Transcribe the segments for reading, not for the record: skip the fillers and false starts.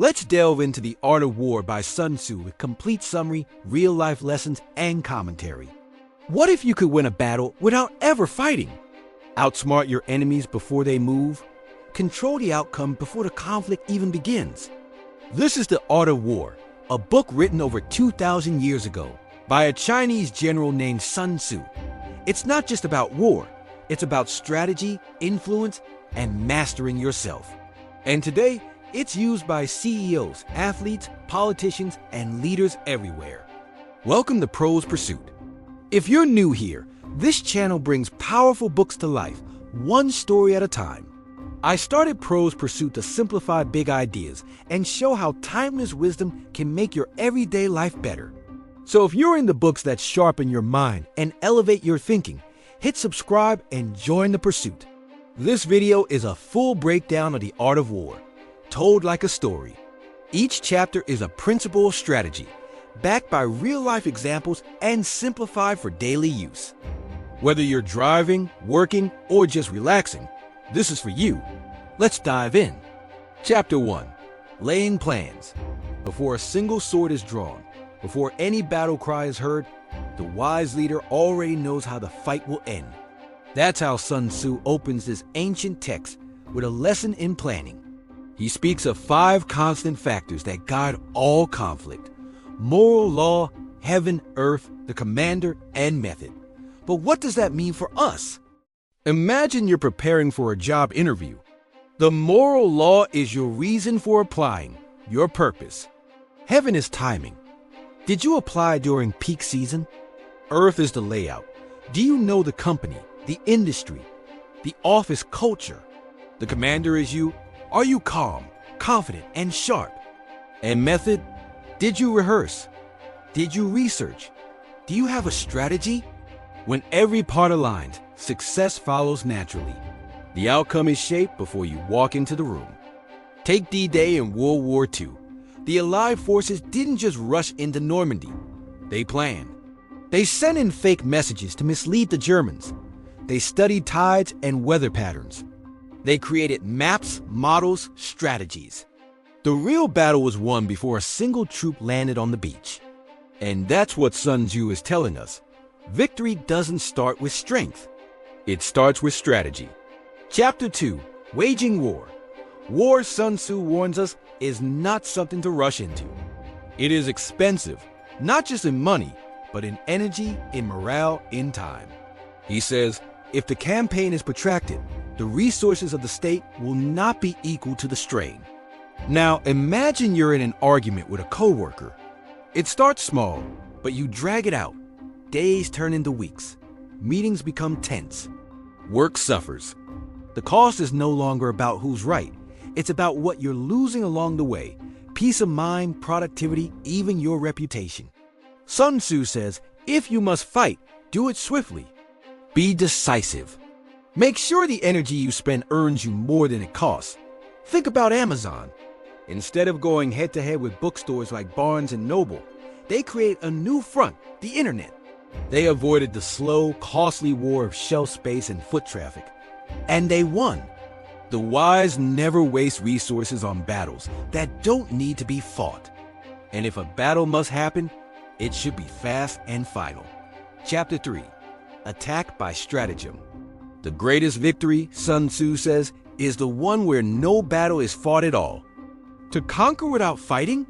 Let's delve into The Art of War by Sun Tzu with complete summary, real-life lessons, and commentary. What if you could win a battle without ever fighting? Outsmart your enemies before they move? Control the outcome before the conflict even begins? This is The Art of War, a book written over 2,000 years ago by a Chinese general named Sun Tzu. It's not just about war, it's about strategy, influence, and mastering yourself. And today, it's used by CEOs, athletes, politicians, and leaders everywhere. Welcome to Prose Pursuit. If you're new here, this channel brings powerful books to life, one story at a time. I started Prose Pursuit to simplify big ideas and show how timeless wisdom can make your everyday life better. So if you're into books that sharpen your mind and elevate your thinking, hit subscribe and join the pursuit. This video is a full breakdown of The Art of War, told like a story. Each chapter is a principle of strategy, backed by real-life examples and simplified for daily use. Whether you're driving, working, or just relaxing, this is for you. Let's dive in. Chapter 1. Laying Plans. Before a single sword is drawn, before any battle cry is heard, the wise leader already knows how the fight will end. That's how Sun Tzu opens this ancient text with a lesson in planning. He speaks of 5 constant factors that guide all conflict: moral law, heaven, earth, the commander, and method. But what does that mean for us? Imagine you're preparing for a job interview. The moral law is your reason for applying, your purpose. Heaven is timing. Did you apply during peak season? Earth is the layout. Do you know the company, the industry, the office culture? The commander is you. Are you calm, confident, and sharp? And method? Did you rehearse? Did you research? Do you have a strategy? When every part aligns, success follows naturally. The outcome is shaped before you walk into the room. Take D-Day in World War II. The Allied forces didn't just rush into Normandy. They planned. They sent in fake messages to mislead the Germans. They studied tides and weather patterns. They created maps, models, strategies. The real battle was won before a single troop landed on the beach. And that's what Sun Tzu is telling us. Victory doesn't start with strength. It starts with strategy. Chapter 2. Waging War. War, Sun Tzu warns us, is not something to rush into. It is expensive, not just in money, but in energy, in morale, in time. He says, if the campaign is protracted, the resources of the state will not be equal to the strain. Now, imagine you're in an argument with a coworker. It starts small, but you drag it out. Days turn into weeks. Meetings become tense. Work suffers. The cost is no longer about who's right. It's about what you're losing along the way: peace of mind, productivity, even your reputation. Sun Tzu says, if you must fight, do it swiftly. Be decisive. Make sure the energy you spend earns you more than it costs. Think about Amazon. Instead of going head-to-head with bookstores like Barnes & Noble, they create a new front, the internet. They avoided the slow, costly war of shelf space and foot traffic. And they won. The wise never waste resources on battles that don't need to be fought. And if a battle must happen, it should be fast and final. Chapter 3. Attack by Stratagem. The greatest victory, Sun Tzu says, is the one where no battle is fought at all. To conquer without fighting?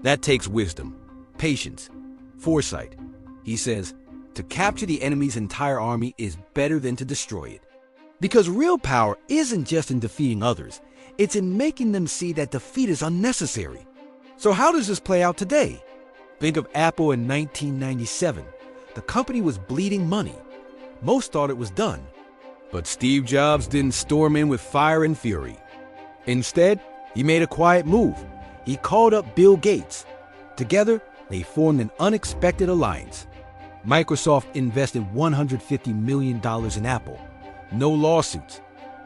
That takes wisdom, patience, foresight. He says, to capture the enemy's entire army is better than to destroy it. Because real power isn't just in defeating others, it's in making them see that defeat is unnecessary. So how does this play out today? Think of Apple in 1997. The company was bleeding money. Most thought it was done. But Steve Jobs didn't storm in with fire and fury. Instead, he made a quiet move. He called up Bill Gates. Together, they formed an unexpected alliance. Microsoft invested $150 million in Apple. No lawsuits,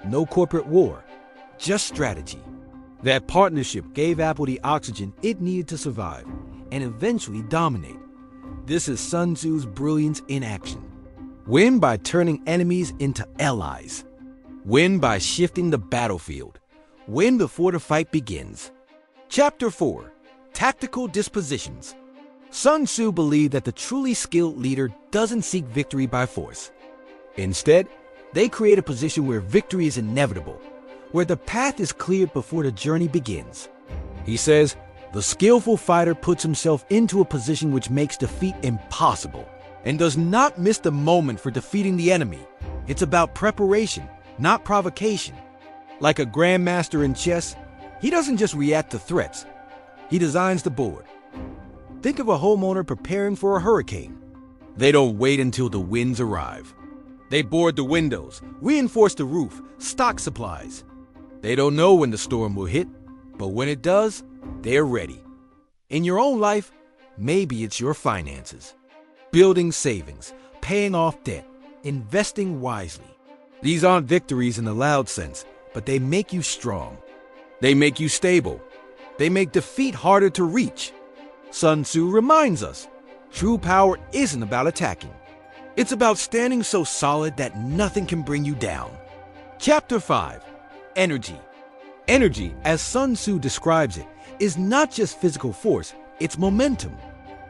no corporate war, just strategy. That partnership gave Apple the oxygen it needed to survive and eventually dominate. This is Sun Tzu's brilliance in action. Win by turning enemies into allies. Win by shifting the battlefield. Win before the fight begins. Chapter 4. Tactical Dispositions. Sun Tzu believed that the truly skilled leader doesn't seek victory by force. Instead, they create a position where victory is inevitable, where the path is cleared before the journey begins. He says, the skillful fighter puts himself into a position which makes defeat impossible and does not miss the moment for defeating the enemy. It's about preparation, not provocation. Like a grandmaster in chess, he doesn't just react to threats, he designs the board. Think of a homeowner preparing for a hurricane. They don't wait until the winds arrive. They board the windows, reinforce the roof, stock supplies. They don't know when the storm will hit, but when it does, they're ready. In your own life, maybe it's your finances. Building savings, paying off debt, investing wisely. These aren't victories in the loud sense, but they make you strong. They make you stable. They make defeat harder to reach. Sun Tzu reminds us, true power isn't about attacking. It's about standing so solid that nothing can bring you down. Chapter 5. Energy. Energy, as Sun Tzu describes it, is not just physical force, it's momentum.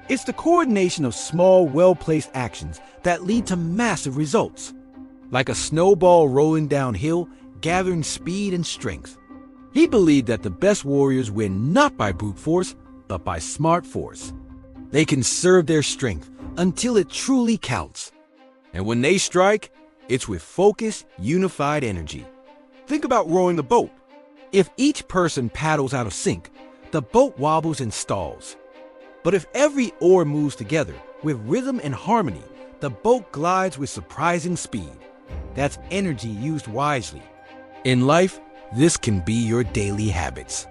It's the coordination of small, well-placed actions that lead to massive results. Like a snowball rolling downhill, gathering speed and strength. He believed that the best warriors win not by brute force, but by smart force. They conserve their strength until it truly counts. And when they strike, it's with focused, unified energy. Think about rowing the boat. If each person paddles out of sync, the boat wobbles and stalls. But if every oar moves together with rhythm and harmony, the boat glides with surprising speed. That's energy used wisely. In life, this can be your daily habits.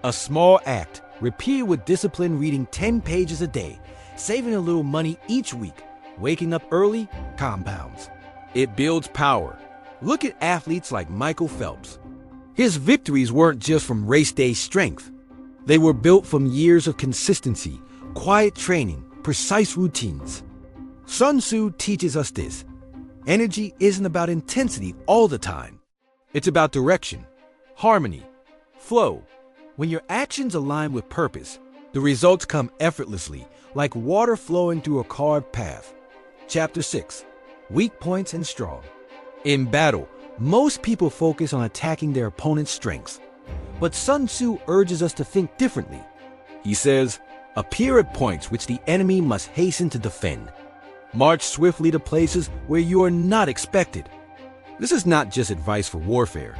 A small act, repeated with discipline, reading 10 pages a day, saving a little money each week, waking up early, compounds. It builds power. Look at athletes like Michael Phelps. His victories weren't just from race day strength. They were built from years of consistency, quiet training, precise routines. Sun Tzu teaches us this. Energy isn't about intensity all the time. It's about direction, harmony, flow. When your actions align with purpose, the results come effortlessly, like water flowing through a carved path. Chapter 6. Weak points and strong. In battle, most people focus on attacking their opponent's strengths. But Sun Tzu urges us to think differently. He says, appear at points which the enemy must hasten to defend. March swiftly to places where you are not expected. This is not just advice for warfare.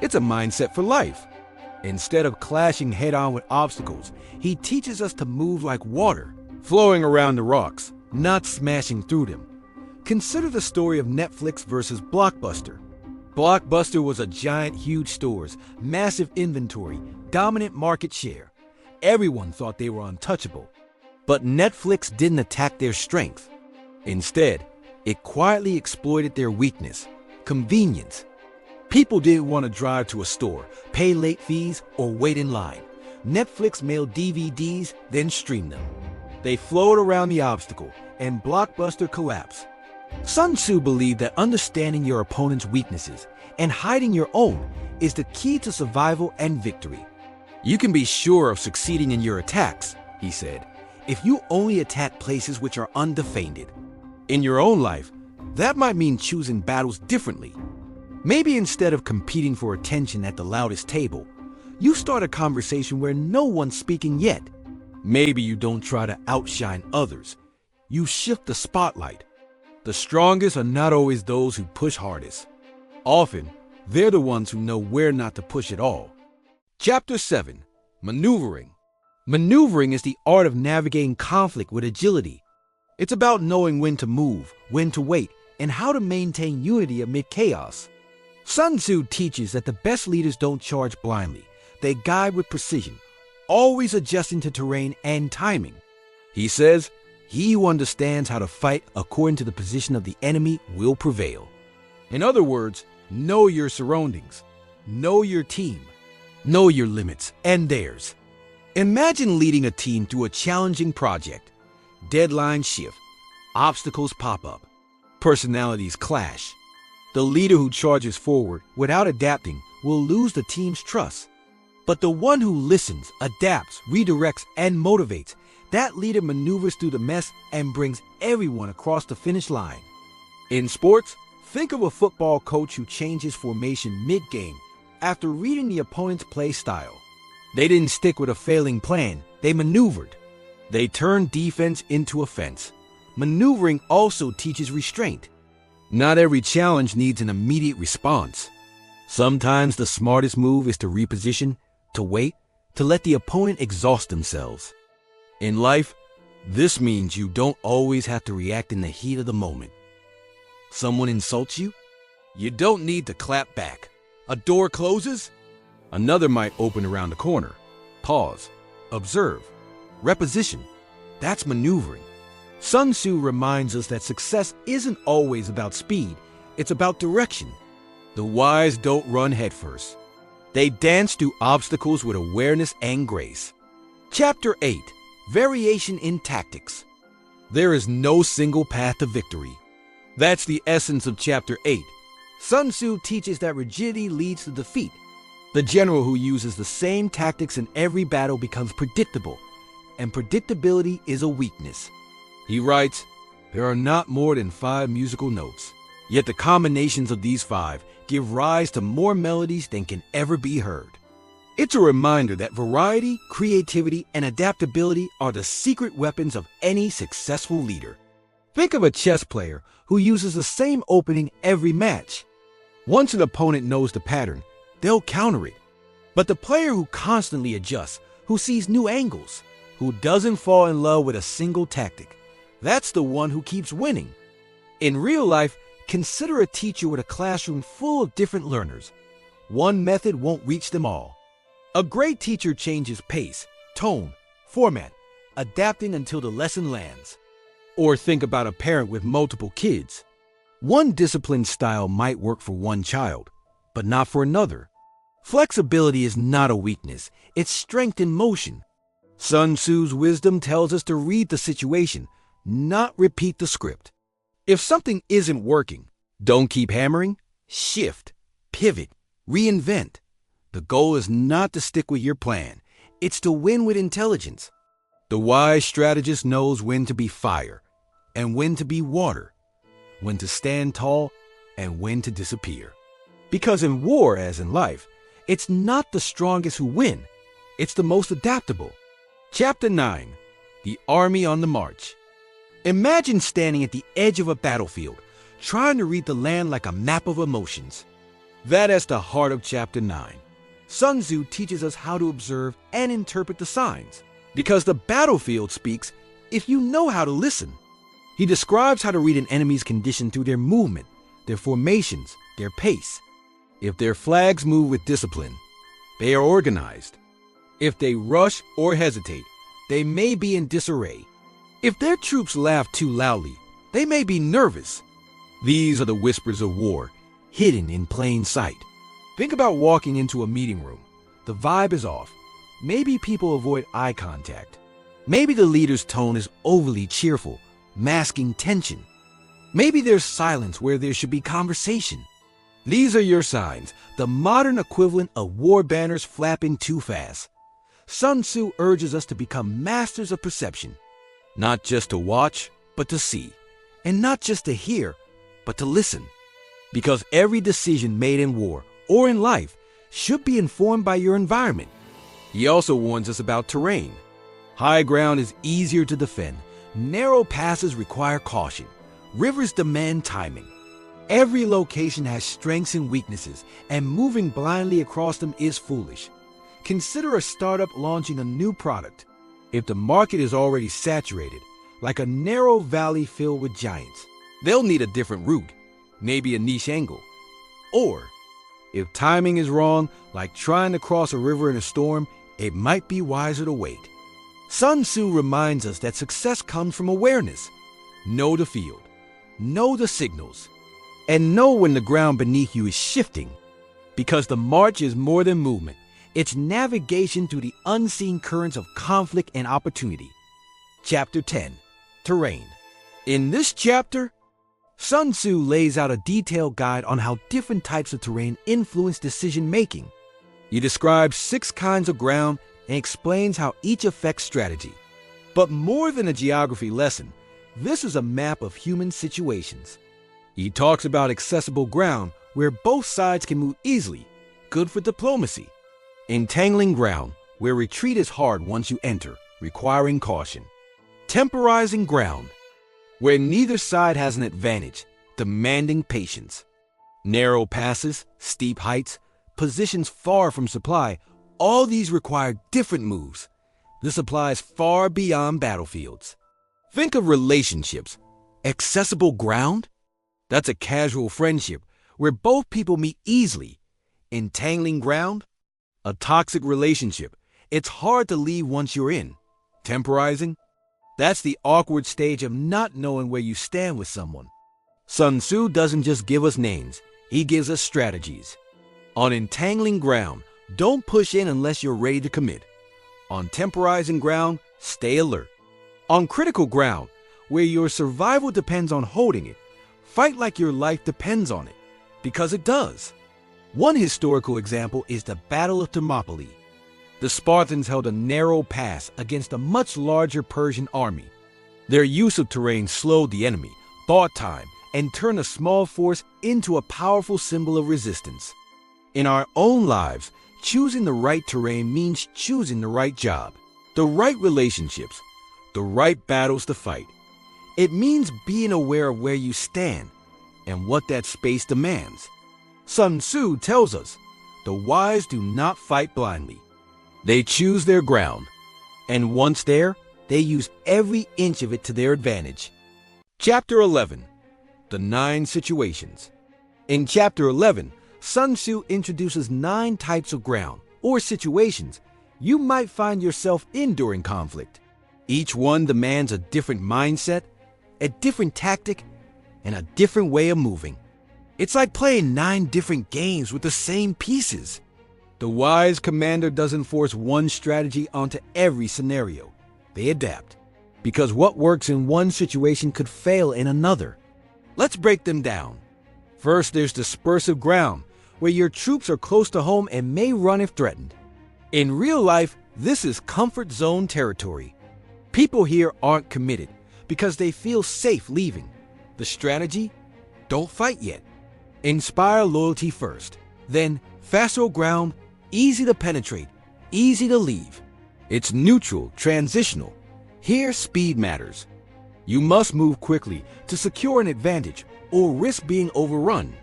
It's a mindset for life. Instead of clashing head-on with obstacles, he teaches us to move like water, flowing around the rocks, not smashing through them. Consider the story of Netflix versus Blockbuster. Blockbuster was a giant, huge stores, massive inventory, dominant market share. Everyone thought they were untouchable. But Netflix didn't attack their strength. Instead, it quietly exploited their weakness, convenience. People didn't want to drive to a store, pay late fees, or wait in line. Netflix mailed DVDs, then streamed them. They flowed around the obstacle, and Blockbuster collapsed. Sun Tzu believed that understanding your opponent's weaknesses and hiding your own is the key to survival and victory. You can be sure of succeeding in your attacks, he said, if you only attack places which are undefended. In your own life, that might mean choosing battles differently. Maybe instead of competing for attention at the loudest table, you start a conversation where no one's speaking yet. Maybe you don't try to outshine others. You shift the spotlight. The strongest are not always those who push hardest. Often, they're the ones who know where not to push at all. Chapter 7. Maneuvering. Maneuvering is the art of navigating conflict with agility. It's about knowing when to move, when to wait, and how to maintain unity amid chaos. Sun Tzu teaches that the best leaders don't charge blindly. They guide with precision, always adjusting to terrain and timing. He says, he who understands how to fight according to the position of the enemy will prevail. In other words, know your surroundings, know your team, know your limits and theirs. Imagine leading a team through a challenging project. Deadlines shift, obstacles pop up, personalities clash. The leader who charges forward without adapting will lose the team's trust. But the one who listens, adapts, redirects, and motivates, that leader maneuvers through the mess and brings everyone across the finish line. In sports, think of a football coach who changes formation mid-game after reading the opponent's play style. They didn't stick with a failing plan, they maneuvered. They turned defense into offense. Maneuvering also teaches restraint. Not every challenge needs an immediate response. Sometimes the smartest move is to reposition, to wait, to let the opponent exhaust themselves. In life, this means you don't always have to react in the heat of the moment. Someone insults you? You don't need to clap back. A door closes? Another might open around the corner. Pause. Observe. Reposition. That's maneuvering. Sun Tzu reminds us that success isn't always about speed, it's about direction. The wise don't run headfirst. They dance through obstacles with awareness and grace. Chapter 8. Variation in Tactics. There is no single path to victory. That's the essence of Chapter 8. Sun Tzu teaches that rigidity leads to defeat. The general who uses the same tactics in every battle becomes predictable, and predictability is a weakness. He writes, "There are not more than 5 musical notes, yet the combinations of these 5 give rise to more melodies than can ever be heard." It's a reminder that variety, creativity, and adaptability are the secret weapons of any successful leader. Think of a chess player who uses the same opening every match. Once an opponent knows the pattern, they'll counter it. But the player who constantly adjusts, who sees new angles, who doesn't fall in love with a single tactic, that's the one who keeps winning. In real life, consider a teacher with a classroom full of different learners. One method won't reach them all. A great teacher changes pace, tone, format, adapting until the lesson lands. Or think about a parent with multiple kids. One discipline style might work for one child, but not for another. Flexibility is not a weakness, it's strength in motion. Sun Tzu's wisdom tells us to read the situation, not repeat the script. If something isn't working, don't keep hammering, shift, pivot, reinvent. The goal is not to stick with your plan, it's to win with intelligence. The wise strategist knows when to be fire and when to be water, when to stand tall and when to disappear. Because in war, as in life, it's not the strongest who win, it's the most adaptable. Chapter 9. The Army on the March. Imagine standing at the edge of a battlefield, trying to read the land like a map of emotions. That is the heart of Chapter 9. Sun Tzu teaches us how to observe and interpret the signs, because the battlefield speaks if you know how to listen. He describes how to read an enemy's condition through their movement, their formations, their pace. If their flags move with discipline, they are organized. If they rush or hesitate, they may be in disarray. If their troops laugh too loudly, they may be nervous. These are the whispers of war, hidden in plain sight. Think about walking into a meeting room. The vibe is off. Maybe people avoid eye contact. Maybe the leader's tone is overly cheerful, masking tension. Maybe there's silence where there should be conversation. These are your signs, the modern equivalent of war banners flapping too fast. Sun Tzu urges us to become masters of perception, not just to watch, but to see, and not just to hear, but to listen. Because every decision made in war or in life should be informed by your environment. He also warns us about terrain. High ground is easier to defend. Narrow passes require caution. Rivers demand timing. Every location has strengths and weaknesses, and moving blindly across them is foolish. Consider a startup launching a new product. If the market is already saturated, like a narrow valley filled with giants, they'll need a different route, maybe a niche angle. Or, if timing is wrong, like trying to cross a river in a storm, it might be wiser to wait. Sun Tzu reminds us that success comes from awareness. Know the field, know the signals, and know when the ground beneath you is shifting. Because the march is more than movement. It's navigation through the unseen currents of conflict and opportunity. Chapter 10. Terrain. In this chapter, Sun Tzu lays out a detailed guide on how different types of terrain influence decision-making. He describes 6 kinds of ground and explains how each affects strategy. But more than a geography lesson, this is a map of human situations. He talks about accessible ground where both sides can move easily, good for diplomacy. Entangling ground where retreat is hard once you enter, requiring caution. Temporizing ground where neither side has an advantage, demanding patience. Narrow passes, steep heights, positions far from supply, all these require different moves. This applies far beyond battlefields. Think of relationships. Accessible ground? That's a casual friendship where both people meet easily. Entangling ground? A toxic relationship. It's hard to leave once you're in. Temporizing? That's the awkward stage of not knowing where you stand with someone. Sun Tzu doesn't just give us names, he gives us strategies. On entangling ground, don't push in unless you're ready to commit. On temporizing ground, stay alert. On critical ground, where your survival depends on holding it, fight like your life depends on it, because it does. One historical example is the Battle of Thermopylae. The Spartans held a narrow pass against a much larger Persian army. Their use of terrain slowed the enemy, bought time, and turned a small force into a powerful symbol of resistance. In our own lives, choosing the right terrain means choosing the right job, the right relationships, the right battles to fight. It means being aware of where you stand and what that space demands. Sun Tzu tells us, the wise do not fight blindly. They choose their ground, and once there, they use every inch of it to their advantage. Chapter 11. The 9 Situations. In Chapter 11, Sun Tzu introduces 9 types of ground, or situations, you might find yourself in during conflict. Each one demands a different mindset, a different tactic, and a different way of moving. It's like playing 9 different games with the same pieces. The wise commander doesn't force one strategy onto every scenario. They adapt, because what works in one situation could fail in another. Let's break them down. First, there's dispersive ground, where your troops are close to home and may run if threatened. In real life, this is comfort zone territory. People here aren't committed because they feel safe leaving. The strategy? Don't fight yet. Inspire loyalty first. Then, facile ground, easy to penetrate, easy to leave. It's neutral, transitional. Here, speed matters. You must move quickly to secure an advantage or risk being overrun.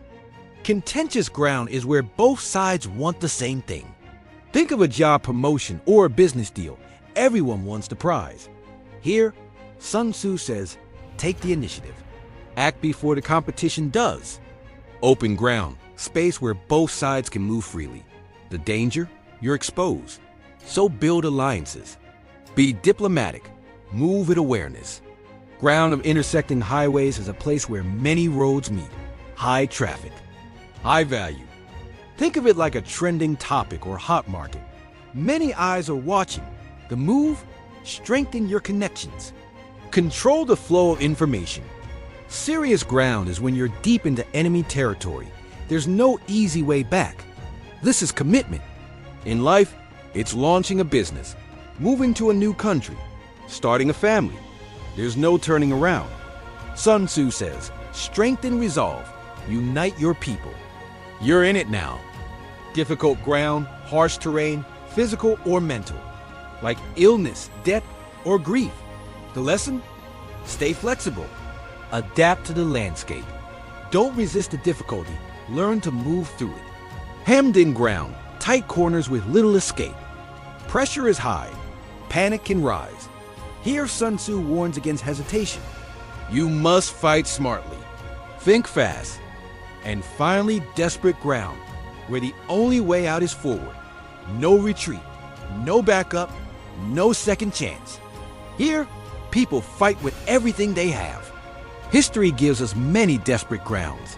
Contentious ground is where both sides want the same thing. Think of a job promotion or a business deal. Everyone wants the prize. Here, Sun Tzu says, take the initiative. Act before the competition does. Open ground, space where both sides can move freely. The danger? You're exposed. So build alliances. Be diplomatic. Move with awareness. Ground of intersecting highways is a place where many roads meet. High traffic. High value. Think of it like a trending topic or hot market. Many eyes are watching. The move? Strengthen your connections. Control the flow of information. Serious ground is when you're deep into enemy territory. There's no easy way back. This is commitment. In life, it's launching a business, moving to a new country, starting a family. There's no turning around. Sun Tzu says, strengthen resolve, unite your people. You're in it now. Difficult ground, harsh terrain, physical or mental, like illness, death, or grief. The lesson? Stay flexible. Adapt to the landscape. Don't resist the difficulty. Learn to move through it. Hemmed in ground, tight corners with little escape. Pressure is high. Panic can rise. Here Sun Tzu warns against hesitation. You must fight smartly. Think fast. And finally, desperate ground, where the only way out is forward. No retreat, no backup, no second chance. Here, people fight with everything they have. History gives us many desperate grounds,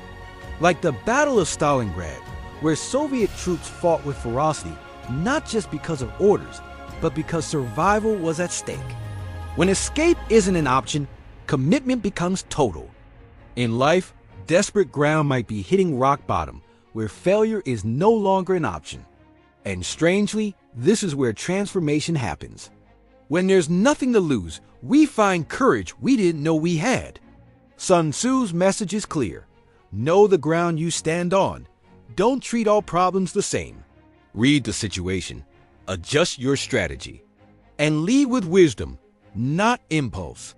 like the Battle of Stalingrad, where Soviet troops fought with ferocity, not just because of orders, but because survival was at stake. When escape isn't an option, commitment becomes total. In life, desperate ground might be hitting rock bottom, where failure is no longer an option. And strangely, this is where transformation happens. When there's nothing to lose, we find courage we didn't know we had. Sun Tzu's message is clear. Know the ground you stand on. Don't treat all problems the same. Read the situation, adjust your strategy, and lead with wisdom, not impulse.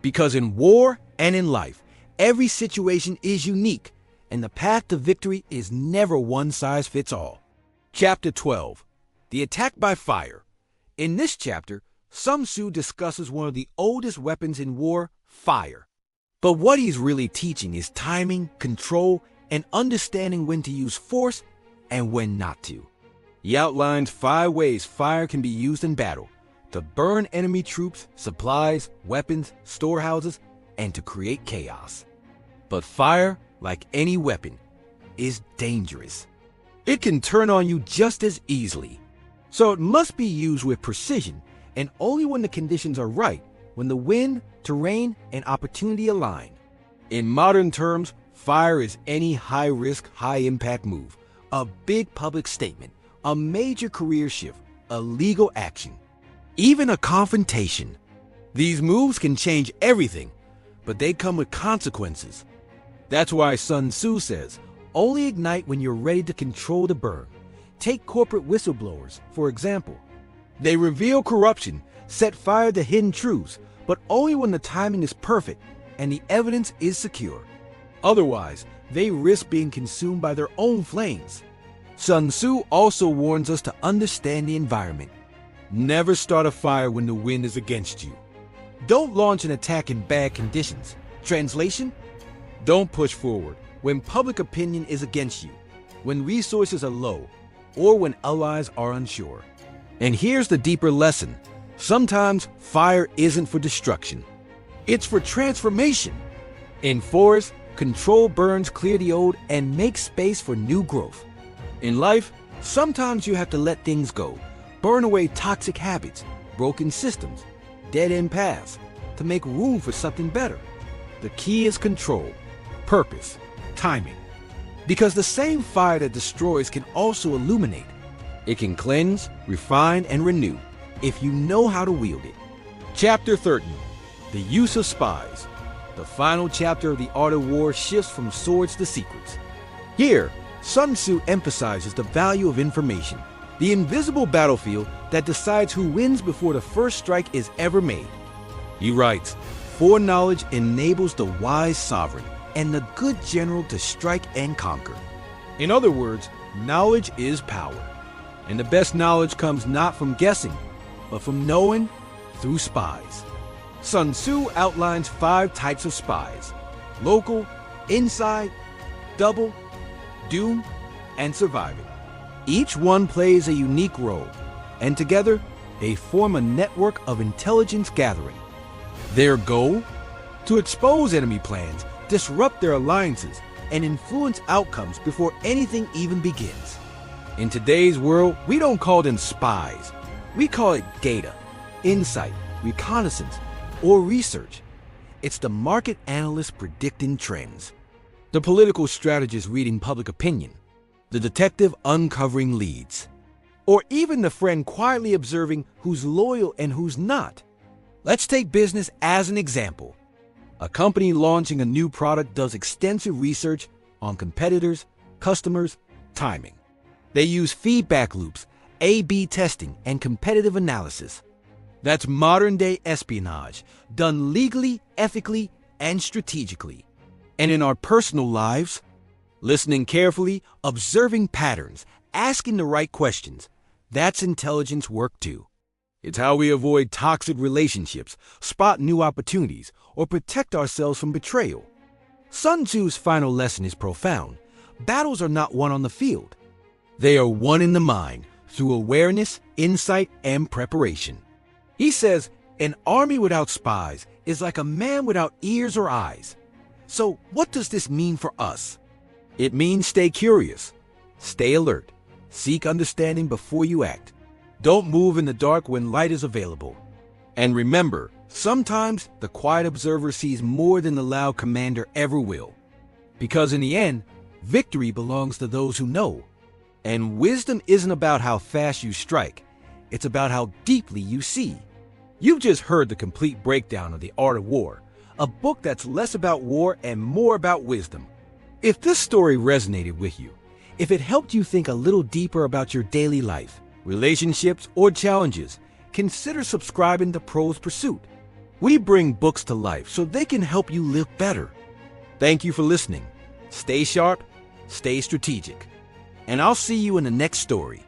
Because in war and in life, every situation is unique, and the path to victory is never one size fits all. Chapter 12. The Attack by Fire. In this chapter, Sun Tzu discusses one of the oldest weapons in war, fire. But what he's really teaching is timing, control, and understanding when to use force and when not to. He outlines 5 ways fire can be used in battle: to burn enemy troops, supplies, weapons, storehouses, and to create chaos. But fire, like any weapon, is dangerous. It can turn on you just as easily. So it must be used with precision, and only when the conditions are right, when the wind, terrain, and opportunity align. In modern terms, fire is any high-risk, high-impact move, a big public statement, a major career shift, a legal action, even a confrontation. These moves can change everything, but they come with consequences. That's why Sun Tzu says, only ignite when you're ready to control the burn. Take corporate whistleblowers, for example. They reveal corruption, set fire to hidden truths, but only when the timing is perfect and the evidence is secure. Otherwise, they risk being consumed by their own flames. Sun Tzu also warns us to understand the environment. Never start a fire when the wind is against you. Don't launch an attack in bad conditions. Translation? Don't push forward when public opinion is against you, when resources are low, or when allies are unsure. And here's the deeper lesson. Sometimes fire isn't for destruction. It's for transformation. In forests, control burns clear the old and make space for new growth. In life, sometimes you have to let things go, burn away toxic habits, broken systems, dead-end paths, to make room for something better. The key is control, purpose, timing. Because the same fire that destroys can also illuminate. It can cleanse, refine, and renew if you know how to wield it. Chapter 13. The Use of Spies. The final chapter of the Art of War shifts from swords to secrets. Here, Sun Tzu emphasizes the value of information, the invisible battlefield that decides who wins before the first strike is ever made. He writes, "Foreknowledge enables the wise sovereign and the good general to strike and conquer." In other words, knowledge is power. And the best knowledge comes not from guessing, but from knowing through spies. Sun Tzu outlines 5 types of spies: local, inside, double, doom, and surviving. Each one plays a unique role, and together they form a network of intelligence gathering. Their goal? To expose enemy plans, disrupt their alliances, and influence outcomes before anything even begins. In today's world, we don't call them spies. We call it data, insight, reconnaissance, or research. It's the market analyst predicting trends, the political strategist reading public opinion, the detective uncovering leads, or even the friend quietly observing who's loyal and who's not. Let's take business as an example. A company launching a new product does extensive research on competitors, customers, timing. They use feedback loops, A/B testing, and competitive analysis. That's modern-day espionage, done legally, ethically, and strategically. And in our personal lives, listening carefully, observing patterns, asking the right questions, that's intelligence work too. It's how we avoid toxic relationships, spot new opportunities, or protect ourselves from betrayal. Sun Tzu's final lesson is profound. Battles are not won on the field. They are won in the mind through awareness, insight, and preparation. He says, an army without spies is like a man without ears or eyes. So what does this mean for us? It means stay curious, stay alert, seek understanding before you act. Don't move in the dark when light is available. And remember, sometimes the quiet observer sees more than the loud commander ever will. Because in the end, victory belongs to those who know, And wisdom isn't about how fast you strike, it's about how deeply you see. You've just heard the complete breakdown of The Art of War, a book that's less about war and more about wisdom. If this story resonated with you, if it helped you think a little deeper about your daily life, relationships, or challenges, consider subscribing to Prose Pursuit. We bring books to life so they can help you live better. Thank you for listening. Stay sharp, stay strategic, and I'll see you in the next story.